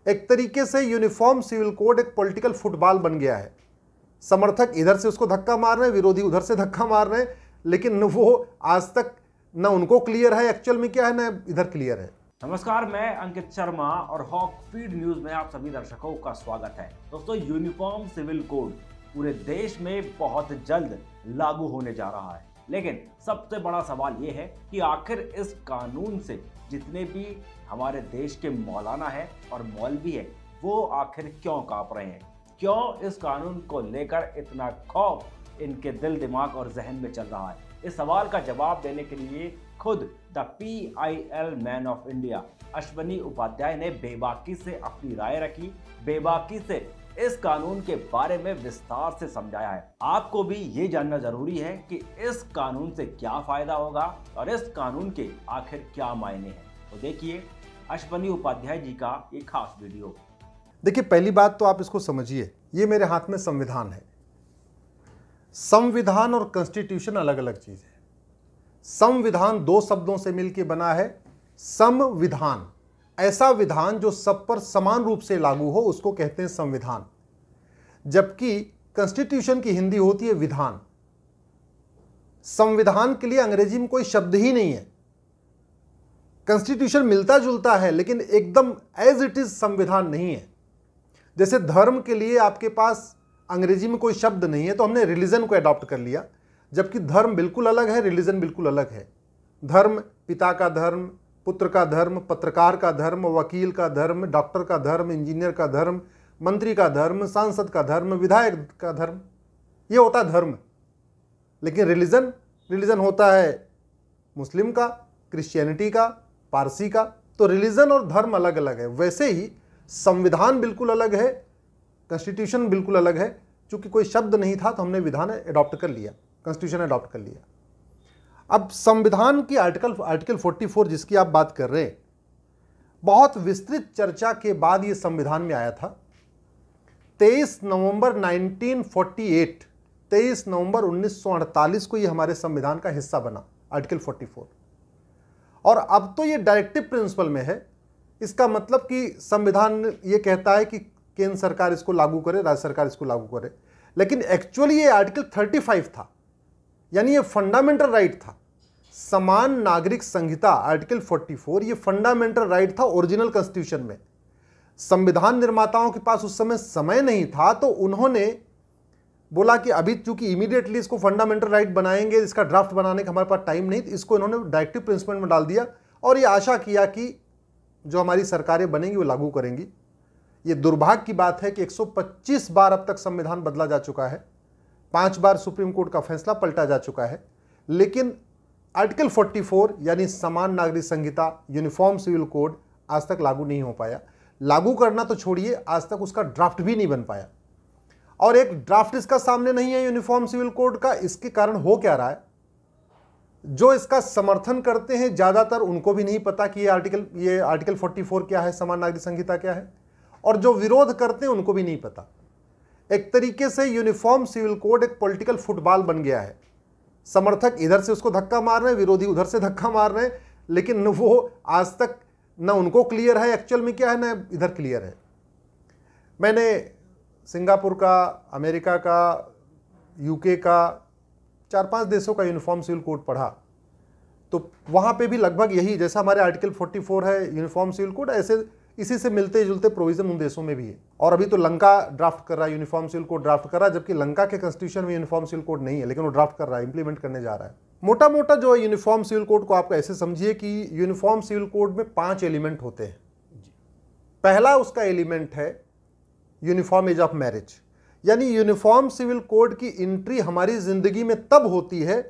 एक तरीके से यूनिफॉर्म सिविल कोड एक पॉलिटिकल फुटबॉल बन गया है। समर्थक इधर से उसको धक्का मार रहे हैं, विरोधी उधर से धक्का मार रहे हैं, लेकिन वो आज तक न उनको क्लियर है एक्चुअल में क्या है, न इधर क्लियर है। नमस्कार, मैं अंकित शर्मा और हॉक फीड न्यूज में आप सभी दर्शकों का स्वागत है। दोस्तों, यूनिफॉर्म सिविल कोड पूरे देश में बहुत जल्द लागू होने जा रहा है, लेकिन सबसे बड़ा सवाल यह है कि आखिर इस कानून से जितने भी हमारे देश के मौलाना है और मौलवी है, वो आखिर क्यों कांप रहे हैं? क्यों इस कानून को लेकर इतना खौफ इनके दिल, दिमाग और जहन में चल रहा है? इस सवाल का जवाब देने के लिए खुद the PIL man of India Ashwini Upadhyay ने बेबाकी से अपनी राय रखी, बेबाकी से इस कानून के बारे में विस्तार से समझाया है। आपको भी ये जानना जरूरी है कि इस कानून से क्या फायदा होगा और इस कानून के आखिर क्या मायने हैं। तो देखिए अश्वनी उपाध्याय जी का एक खास वीडियो। देखिए, पहली बात तो आप इसको समझिए, ये मेरे हाथ में संविधान है। संविधान और कॉन्स्टिट्यूशन अलग अलग चीज है। संविधान दो शब्दों से मिलकर बना है, संविधान। ऐसा विधान जो सब पर समान रूप से लागू हो उसको कहते हैं संविधान, जबकि कॉन्स्टिट्यूशन की हिंदी होती है विधान। संविधान के लिए अंग्रेजी में कोई शब्द ही नहीं है। कॉन्स्टिट्यूशन मिलता जुलता है लेकिन एकदम एज इट इज संविधान नहीं है। जैसे धर्म के लिए आपके पास अंग्रेजी में कोई शब्द नहीं है तो हमने रिलीजन को अडॉप्ट कर लिया, जबकि धर्म बिल्कुल अलग है, रिलीजन बिल्कुल अलग है। धर्म पिता का धर्म, पुत्र का धर्म, पत्रकार का धर्म, वकील का धर्म, डॉक्टर का धर्म, इंजीनियर का धर्म, मंत्री का धर्म, सांसद का धर्म, विधायक का धर्म, ये होता है धर्म। लेकिन रिलीजन होता है मुस्लिम का, क्रिश्चियनिटी का, पारसी का। तो रिलीजन और धर्म अलग अलग है। वैसे ही संविधान बिल्कुल अलग है, कॉन्स्टिट्यूशन बिल्कुल अलग है। चूंकि कोई शब्द नहीं था तो हमने विधान अडॉप्ट कर लिया, कॉन्स्टिट्यूशन अडॉप्ट कर लिया। अब संविधान की आर्टिकल 44 जिसकी आप बात कर रहे हैं, बहुत विस्तृत चर्चा के बाद ये संविधान में आया था। 23 नवंबर 1948, 23 नवंबर 1948 को ये हमारे संविधान का हिस्सा बना, आर्टिकल 44। और अब तो ये डायरेक्टिव प्रिंसिपल में है। इसका मतलब कि संविधान ये कहता है कि केंद्र सरकार इसको लागू करे, राज्य सरकार इसको लागू करे, लेकिन एक्चुअली ये आर्टिकल 35 था, यानी ये फंडामेंटल राइट था। समान नागरिक संहिता आर्टिकल 44 ये फंडामेंटल राइट था ओरिजिनल कॉन्स्टिट्यूशन में। संविधान निर्माताओं के पास उस समय नहीं था, तो उन्होंने बोला कि अभी चूंकि इमीडिएटली इसको फंडामेंटल राइट बनाएंगे, इसका ड्राफ्ट बनाने का हमारे पास टाइम नहीं, तो इसको इन्होंने डायरेक्टिव प्रिंसिपल में डाल दिया और ये आशा किया कि जो हमारी सरकारें बनेंगी वो लागू करेंगी। ये दुर्भाग्य की बात है कि 125 बार अब तक संविधान बदला जा चुका है, 5 बार सुप्रीम कोर्ट का फैसला पलटा जा चुका है, लेकिन आर्टिकल 44 यानी समान नागरिक संहिता, यूनिफॉर्म सिविल कोड आज तक लागू नहीं हो पाया। लागू करना तो छोड़िए, आज तक उसका ड्राफ्ट भी नहीं बन पाया। और एक ड्राफ्ट इसका सामने नहीं है यूनिफॉर्म सिविल कोड का। इसके कारण हो क्या रहा है, जो इसका समर्थन करते हैं ज्यादातर उनको भी नहीं पता कि ये आर्टिकल 44 क्या है, समान नागरिक संहिता क्या है, और जो विरोध करते हैं उनको भी नहीं पता। एक तरीके से यूनिफॉर्म सिविल कोड एक पॉलिटिकल फुटबॉल बन गया है। समर्थक इधर से उसको धक्का मार रहे हैं, विरोधी उधर से धक्का मार रहे हैं, लेकिन वो आज तक न उनको क्लियर है एक्चुअल में क्या है, न इधर क्लियर है। मैंने सिंगापुर का, अमेरिका का, यूके का, 4-5 देशों का यूनिफॉर्म सिविल कोड पढ़ा, तो वहाँ पे भी लगभग यही, जैसा हमारे आर्टिकल 44 है यूनिफॉर्म सिविल कोड, ऐसे इसी से मिलते जुलते प्रोविजन उन देशों में भी है। और अभी तो लंका ड्राफ्ट कर रहा है, यूनिफॉर्म सिविल कोड ड्राफ्ट कर रहा है, जबकि लंका के कॉन्स्टिट्यूशन में यूनिफॉर्म सिविल कोड नहीं है, लेकिन वो ड्राफ्ट कर रहा है, इंप्लीमेंट करने जा रहा है। मोटा मोटा जो यूनिफॉर्म सिविल कोड को आप ऐसे समझिए कि यूनिफॉर्म सिविल कोड में 5 एलिमेंट होते हैं। पहला उसका एलिमेंट है यूनिफॉर्म एज ऑफ मैरिज, यानी यूनिफॉर्म सिविल कोड की एंट्री हमारी जिंदगी में तब होती है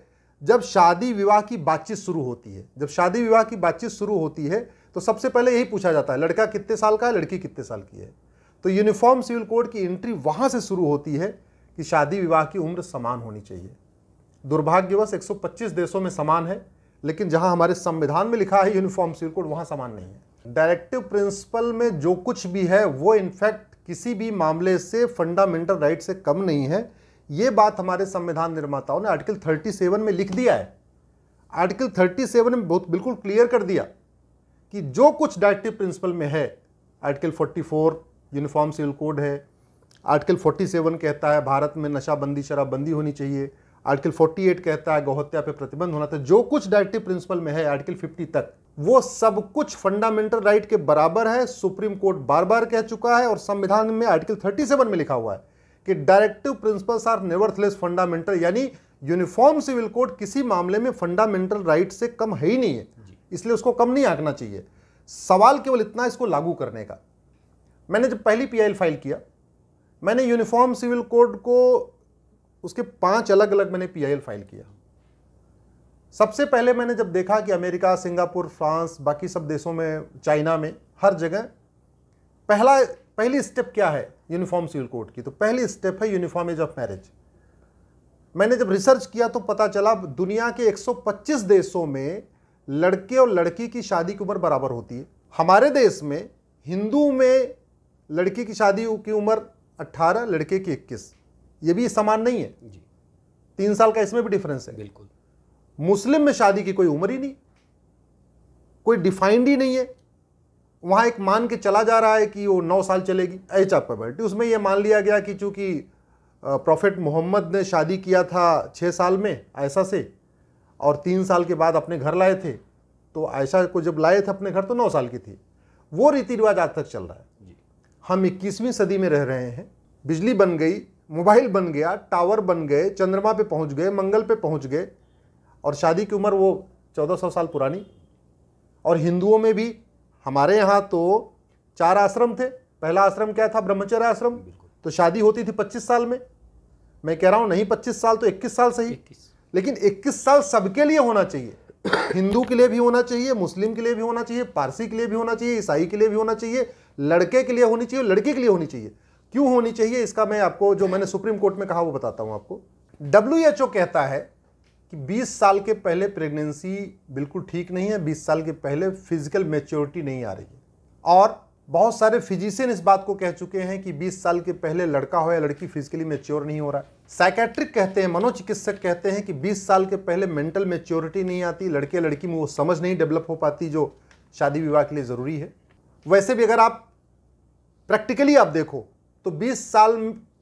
जब शादी विवाह की बातचीत शुरू होती है। जब शादी विवाह की बातचीत शुरू होती है तो सबसे पहले यही पूछा जाता है, लड़का कितने साल का है, लड़की कितने साल की है। तो यूनिफॉर्म सिविल कोड की एंट्री वहां से शुरू होती है कि शादी विवाह की उम्र समान होनी चाहिए। दुर्भाग्यवश 125 देशों में समान है, लेकिन जहां हमारे संविधान में लिखा है यूनिफॉर्म सिविल कोड, वहां समान नहीं है। डायरेक्टिव प्रिंसिपल में जो कुछ भी है वो इनफैक्ट किसी भी मामले से फंडामेंटल राइट से कम नहीं है। ये बात हमारे संविधान निर्माताओं ने आर्टिकल 37 में लिख दिया है। आर्टिकल 37 में बहुत बिल्कुल क्लियर कर दिया कि जो कुछ डायरेक्टिव प्रिंसिपल में है आर्टिकल 44 यूनिफॉर्म सिविल कोड है। आर्टिकल 47 कहता है भारत में नशाबंदी शराबबंदी होनी चाहिए। आर्टिकल 48 कहता है गौहत्या पे प्रतिबंध होना चाहिए। जो कुछ डायरेक्टिव प्रिंसिपल में है आर्टिकल 50 तक, वो सब कुछ फंडामेंटल राइट के बराबर है। सुप्रीम कोर्ट बार बार कह चुका है और संविधान में आर्टिकल 37 में लिखा हुआ है कि directive principles are nevertheless fundamental, यानी यूनिफॉर्म सिविल कोड किसी मामले में फंडामेंटल राइट से कम है ही नहीं है, इसलिए उसको कम नहीं आंकना चाहिए। सवाल केवल इतना इसको लागू करने का। मैंने जब पहली PIL फाइल किया, मैंने यूनिफॉर्म सिविल कोड को उसके 5 अलग अलग मैंने PIL फाइल किया। सबसे पहले मैंने जब देखा कि अमेरिका, सिंगापुर, फ्रांस, बाकी सब देशों में, चाइना में, हर जगह पहली स्टेप क्या है यूनिफॉर्म सिविल कोड की, तो पहली स्टेप है यूनिफॉर्म एज ऑफ मैरिज। मैंने जब रिसर्च किया तो पता चला दुनिया के 125 देशों में लड़के और लड़की की शादी की उम्र बराबर होती है। हमारे देश में हिंदू में लड़की की शादी की उम्र 18, लड़के की 21। ये भी समान नहीं है जी, 3 साल का इसमें भी डिफरेंस है। बिल्कुल। मुस्लिम में शादी की कोई उम्र ही नहीं, कोई डिफाइंड ही नहीं है। वहां एक मान के चला जा रहा है कि वो 9 साल चलेगी, एज ऑफ प्यूबर्टी। उसमें यह मान लिया गया कि चूंकि प्रॉफेट मोहम्मद ने शादी किया था 6 साल में आयशा से और 3 साल के बाद अपने घर लाए थे, तो आयशा को जब लाए थे अपने घर तो 9 साल की थी। वो रीति रिवाज आज तक चल रहा है। हम 21वीं सदी में रह रहे हैं। बिजली बन गई, मोबाइल बन गया, टावर बन गए, चंद्रमा पे पहुंच गए, मंगल पे पहुंच गए, और शादी की उम्र वो 1400 साल पुरानी। और हिंदुओं में भी हमारे यहाँ तो 4 आश्रम थे। पहला आश्रम क्या था? ब्रह्मचर्य आश्रम। तो शादी होती थी 25 साल में। मैं कह रहा हूँ नहीं 25 साल तो 21 साल सही, लेकिन 21 साल सबके लिए होना चाहिए। हिंदू के लिए भी होना चाहिए, मुस्लिम के लिए भी होना चाहिए, पारसी के लिए भी होना चाहिए, ईसाई के लिए भी होना चाहिए, लड़के के लिए होनी चाहिए, लड़की के लिए होनी चाहिए। क्यों होनी चाहिए इसका मैं आपको, जो मैंने सुप्रीम कोर्ट में कहा वो बताता हूं आपको। WHO कहता है कि 20 साल के पहले प्रेगनेंसी बिल्कुल ठीक नहीं है, 20 साल के पहले फिजिकल मैच्योरिटी नहीं आ रही है। और बहुत सारे फिजिशियन इस बात को कह चुके हैं कि 20 साल के पहले लड़का हो या लड़की फिजिकली मैच्योर नहीं हो रहा है। साइकेट्रिक कहते हैं, मनोचिकित्सक कहते हैं कि 20 साल के पहले मेंटल मैच्योरिटी नहीं आती, लड़के लड़की में वो समझ नहीं डेवलप हो पाती जो शादी विवाह के लिए ज़रूरी है। वैसे भी अगर आप प्रैक्टिकली आप देखो तो 20 साल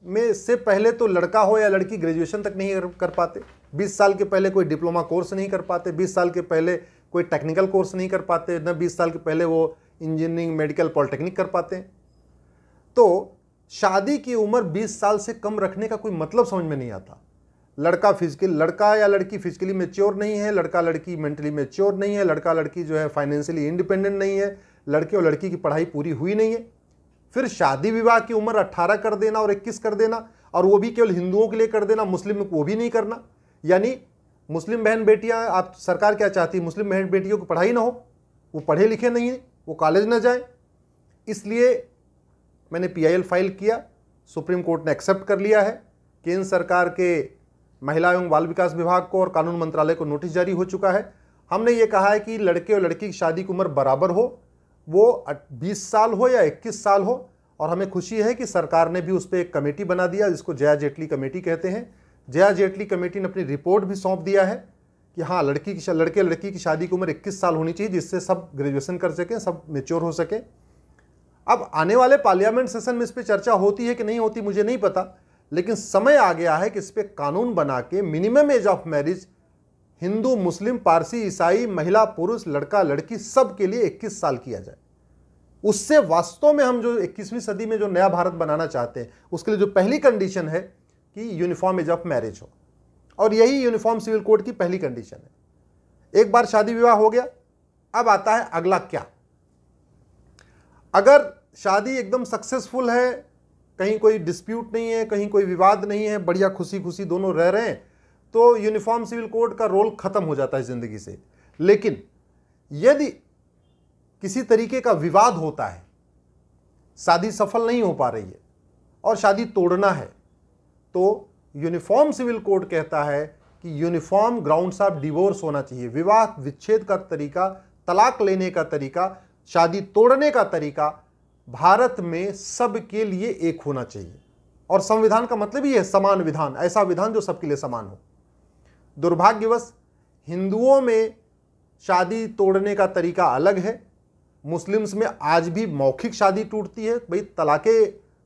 में से पहले तो लड़का हो या लड़की ग्रेजुएशन तक नहीं कर पाते, 20 साल के पहले कोई डिप्लोमा कोर्स नहीं कर पाते, 20 साल के पहले कोई टेक्निकल कोर्स नहीं कर पाते, न 20 साल के पहले वो इंजीनियरिंग, मेडिकल, पॉलिटेक्निक कर पाते हैं। तो शादी की उम्र 20 साल से कम रखने का कोई मतलब समझ में नहीं आता। लड़का या लड़की फिजिकली मैच्योर नहीं है, लड़का लड़की मेंटली मैच्योर नहीं है, लड़का लड़की जो है फाइनेंशियली इंडिपेंडेंट नहीं है, लड़के और लड़की की पढ़ाई पूरी हुई नहीं है। फिर शादी विवाह की उम्र 18 कर देना और 21 कर देना, और वो भी केवल हिंदुओं के लिए कर देना, मुस्लिम को वो भी नहीं करना। यानी मुस्लिम बहन बेटियां, आप सरकार क्या चाहती है? मुस्लिम बहन बेटियों की पढ़ाई ना हो, वो पढ़े लिखे नहीं है, वो कॉलेज ना जाए। इसलिए मैंने PIL फाइल किया, सुप्रीम कोर्ट ने एक्सेप्ट कर लिया है। केंद्र सरकार के महिला एवं बाल विकास विभाग को और कानून मंत्रालय को नोटिस जारी हो चुका है। हमने ये कहा है कि लड़के और लड़की की शादी की उम्र बराबर हो, वो 20 साल हो या 21 साल हो। और हमें खुशी है कि सरकार ने भी उस पर एक कमेटी बना दिया जिसको जया जेटली कमेटी कहते हैं। जया जेटली कमेटी ने अपनी रिपोर्ट भी सौंप दिया है कि हाँ, लड़के लड़की की शादी की उम्र 21 साल होनी चाहिए, जिससे सब ग्रेजुएशन कर सकें, सब मेच्योर हो सके। अब आने वाले पार्लियामेंट सेशन में इस पर चर्चा होती है कि नहीं होती मुझे नहीं पता, लेकिन समय आ गया है कि इस पर कानून बना के minimum age of marriage Hindu, Muslim, Parsi, ईसाई, महिला, पुरुष, लड़का लड़की सब के लिए 21 साल किया जाए। उससे वास्तव में हम जो 21वीं सदी में जो नया भारत बनाना चाहते हैं, उसके लिए जो पहली कंडीशन है कि यूनिफॉर्म एज ऑफ मैरिज हो, और यही यूनिफॉर्म सिविल कोड की पहली कंडीशन है। एक बार शादी विवाह हो गया, अब आता है अगला क्या। अगर शादी एकदम सक्सेसफुल है, कहीं कोई डिस्प्यूट नहीं है, कहीं कोई विवाद नहीं है, बढ़िया खुशी खुशी दोनों रह रहे हैं, तो यूनिफॉर्म सिविल कोड का रोल खत्म हो जाता है जिंदगी से। लेकिन यदि किसी तरीके का विवाद होता है, शादी सफल नहीं हो पा रही है और शादी तोड़ना है, तो यूनिफॉर्म सिविल कोड कहता है कि यूनिफॉर्म ग्राउंड्स ऑफ डिवोर्स होना चाहिए। विवाह विच्छेद का तरीका, तलाक लेने का तरीका, शादी तोड़ने का तरीका भारत में सबके लिए एक होना चाहिए। और संविधान का मतलब ही है समान विधान, ऐसा विधान जो सबके लिए समान हो। दुर्भाग्यवश हिंदुओं में शादी तोड़ने का तरीका अलग है, मुस्लिम्स में आज भी मौखिक शादी टूटती है। भाई तलाके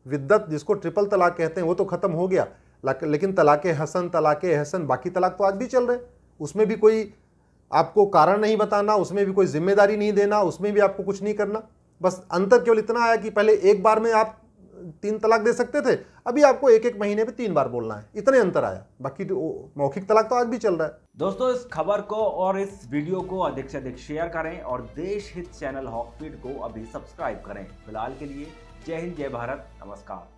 विद्दत जिसको ट्रिपल तलाक कहते हैं वो तो ख़त्म हो गया, लेकिन तलाके हसन, तलाके एहसन, बाकी तलाक तो आज भी चल रहे हैं। उसमें भी कोई आपको कारण नहीं बताना, उसमें भी कोई जिम्मेदारी नहीं देना, उसमें भी आपको कुछ नहीं करना। बस अंतर केवल इतना आया कि पहले एक बार में आप 3 तलाक दे सकते थे, अभी आपको एक महीने में 3 बार बोलना है, इतने अंतर आया। बाकी मौखिक तलाक तो आज भी चल रहा है। दोस्तों, इस खबर को और इस वीडियो को अधिक से अधिक शेयर करें और देश हित चैनल हॉकफीड को अभी सब्सक्राइब करें। फिलहाल के लिए जय हिंद, जय भारत, नमस्कार।